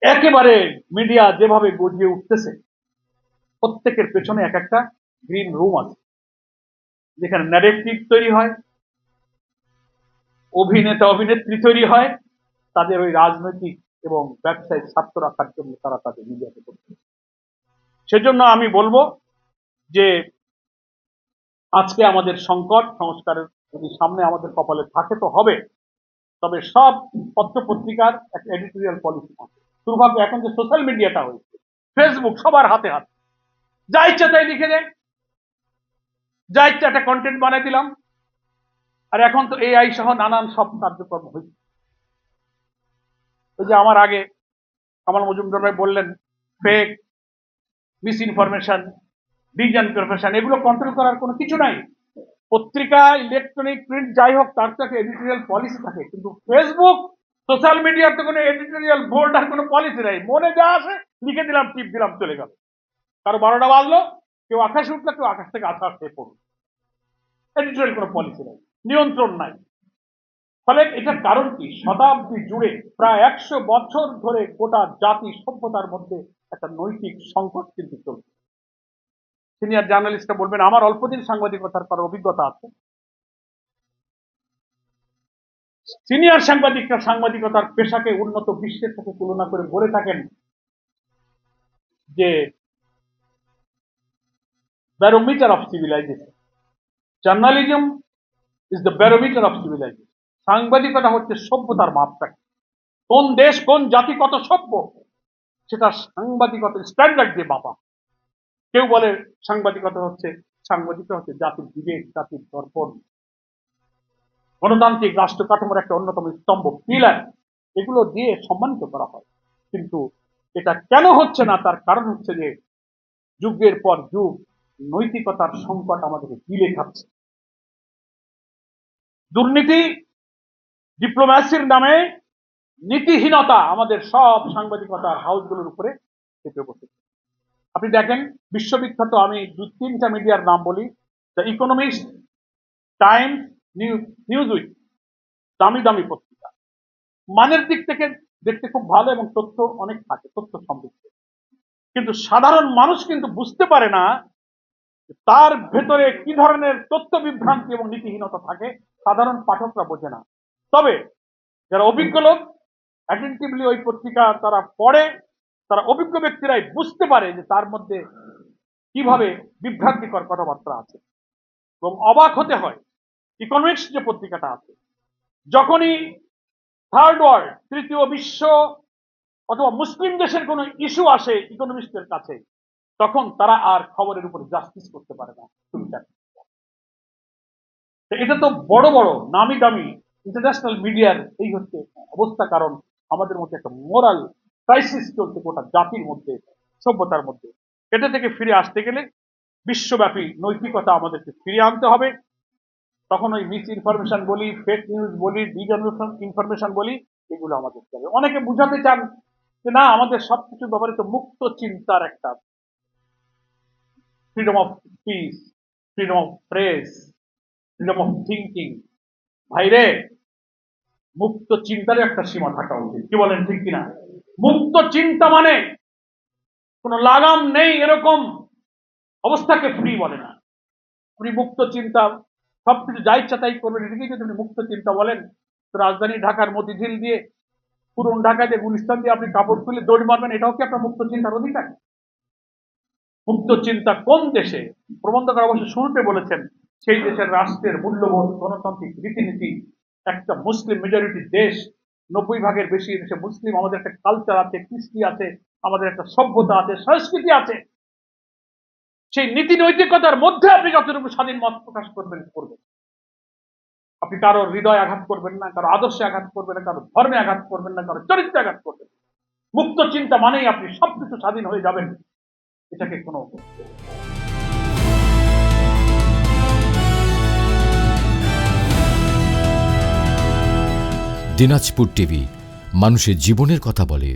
একেবারে মিডিয়া যেভাবে গজিয়ে উঠতেছে, প্রত্যেকের পেছনে এক একটা গ্রিন রুম আছে, যেখানে ন্যারেটিভ তৈরি হয়, অভিনেতা অভিনেত্রী তৈরি হয়, তাদের ওই রাজনৈতিক এবং ব্যবসায়িক স্বার্থ রাখার জন্য তারা তাদের মিডিয়াতে করছে। সেজন্য আমি বলবো যে আজকে আমাদের সংকট সংস্কারের যদি সামনে আমাদের কপালে থাকে তো হবে, তবে সব পত্র পত্রিকার একটা এডিটোরিয়াল পলিসি থাকে। দুর্ভাগ্য এখন যে সোশ্যাল মিডিয়াটা হয়েছে, ফেসবুক সবার হাতে হাতে, যা ইচ্ছা তাই লিখে দেয়, যা ইচ্ছা একটা কন্টেন্ট বানাই দিলাম। আর এখন তো এআই সহ নানান সব কার্যক্রম হয়েছে। ওই যে আমার আগে কামাল মজুমদার ভাই বললেন, ফেক, মিস ইনফরমেশন, ডিসইনফরমেশন, এগুলো কন্ট্রোল করার কোনো কিছু নাই। পত্রিকা, ইলেকট্রনিক, প্রিন্ট যাই হোক, তার তো একটা এডিটোরিয়াল পলিসি থাকে, কিন্তু ফেসবুক, সোশ্যাল মিডিয়ার তো কোনো এডিটোরিয়াল বোর্ড আর কোনো পলিসি নাই। মনে যা আসে লিখে দিলাম, টিপ দিলাম, চলে গেল। কারো 12টা বাজলো, কেউ আকাশে উঠলো, কেউ আকাশ থেকে আছাড় খেয়ে পড়লো। এডিটোরিয়াল কোনো পলিসি নাই, নিয়ন্ত্রণ নাই। ফলে এটার কারণ কি? শতাব্দী জুড়ে প্রায় 100 বছর ধরে গোটা জাতি সভ্যতার মধ্যে একটা নৈতিক সংকট কিন্তু চলছে। সিনিয়র জার্নালিস্টরা বলবেন, আমার অল্পদিন সাংবাদিকতার করার অভিজ্ঞতা আছে। সিনিয়র সাংবাদিকরা সাংবাদিকতার পেশাকে উন্নত বিশ্বের সাথে তুলনা করে বলে থাকেন যে barometer of civilization, journalism is the barometer of civilization. সাংবাদিকতা হচ্ছে সভ্যতার মাপকাঠি। কোন দেশ, কোন জাতি কত সভ্য, সেটা সাংবাদিকতার স্ট্যান্ডার্ড দিয়ে মাপা। কেউ বলে সাংবাদিকতা হচ্ছে জাতির বিবেক, জাতির দর্পণ, গণতান্ত্রিক রাষ্ট্র কাঠামোর একটা অন্যতম স্তম্ভ, পিলার, এগুলো দিয়ে সম্মানিত করা হয়। কিন্তু এটা কেন হচ্ছে না? তার কারণ হচ্ছে যে যুগের পর যুগ নৈতিকতার সংকট আমাদেরকে গিলে খাচ্ছে। দুর্নীতি, ডিপ্লোম্যাসির নামে নীতিহীনতা আমাদের সব সাংবাদিকতার হাউসগুলোর উপরে চেপে বসেছে। আপনি দেখেন, বিশ্ববিখ্যাত আমি 2-3টা মিডিয়ার নাম বলি, দ্য ইকোনমিস্ট, টাইমস, নিউজউইক, দামি দামি পত্রিকা, মানের দিক থেকে দেখতে খুব ভালো এবং তথ্য অনেক থাকে, তথ্য সমৃদ্ধ। কিন্তু সাধারণ মানুষ কিন্তু বুঝতে পারে না তার ভেতরে কি ধরনের তথ্য বিভ্রান্তি এবং নীতিহীনতা থাকে। সাধারণ পাঠকরা বোঝে না। তবে যারা অভিজ্ঞ লোক, অ্যাটেন্টিভলি ওই পত্রিকা তারা পড়ে, তারা অভিজ্ঞ ব্যক্তিরাই বুঝতে পারে যে তার মধ্যে কিভাবে বিভ্রান্তিকর কথাবার্তা আছে। এবং অবাক হতে হয়, ইকোনমিক্স যে পত্রিকাটা আছে, যখনই থার্ড ওয়ার্ল্ড, তৃতীয় বিশ্ব অথবা মুসলিম দেশের কোনো ইস্যু আসে ইকোনমিস্টদের কাছে, তখন তারা আর খবরের উপরে জাস্টিস করতে পারে না। এটা তো বড় বড় নামি দামি ইন্টারন্যাশনাল মিডিয়ার এই হচ্ছে অবস্থা। কারণ আমাদের মধ্যে একটা মোরাল ক্রাইসিস চলছে গোটা জাতির মধ্যে, সভ্যতার মধ্যে। এটা থেকে ফিরে আসতে গেলে বিশ্বব্যাপী নৈতিকতা আমাদেরকে ফিরিয়ে আনতে হবে। তখন ওই মিস ইনফরমেশন বলি, ফেক নিউজ বলি, ইনফরমেশন বলি, এগুলো আমাদের চলে। অনেকে বুঝাতে চান যে না, আমাদের সবকিছু ব্যাপারে তো মুক্ত চিন্তার একটা freedom of speech, freedom of press, freedom of thinking. ভাইরে, মুক্ত চিন্তার একটা সীমা থাকা উচিত। কি বলেন, ঠিক কিনা? মুক্ত চিন্তা মানে কোনো লাগাম নেই এরকম অবস্থাকে ফ্রি বলে না। আপনি মুক্ত চিন্তা, সবকিছু যা ইচ্ছা তাই করবেন, এটাকেই যদি আপনি মুক্ত চিন্তা বলেন, তো রাজধানী ঢাকার মতিঝিল দিয়ে, পুরন ঢাকা দিয়ে, গুলিস্তান দিয়ে আপনি কাপড় তুলে দৌড় মারবেন, এটাও কি আপনার মুক্ত চিন্তার অধিকার? মুক্ত চিন্তা কোন দেশে? প্রবন্ধকার অবশ্য শুরুতে বলেছেন, সেই দেশের রাষ্ট্রের মূল্যবোধ, গণতান্ত্রিক রীতিনীতি, একটা মুসলিম মেজরিটি দেশ, 90 ভাগের বেশি দেশে মুসলিম, আমাদের একটা কালচার আছে, কৃষ্টি আছে, আমাদের একটা সভ্যতা আছে, সংস্কৃতি আছে। সেই নীতি নৈতিকতার মধ্যে আপনি যতটুকু স্বাধীন মত প্রকাশ করবেন। আপনি কারো হৃদয় আঘাত করবেন না, কারো আদর্শে আঘাত করবেন না, কারো ধর্মে আঘাত করবেন না, কারো চরিত্রে আঘাত করবেন। মুক্ত চিন্তা মানেই আপনি সবকিছু স্বাধীন হয়ে যাবেন। এটাকে কোনো দিনাজপুর টিভি, মানুষের জীবনের কথা বলে।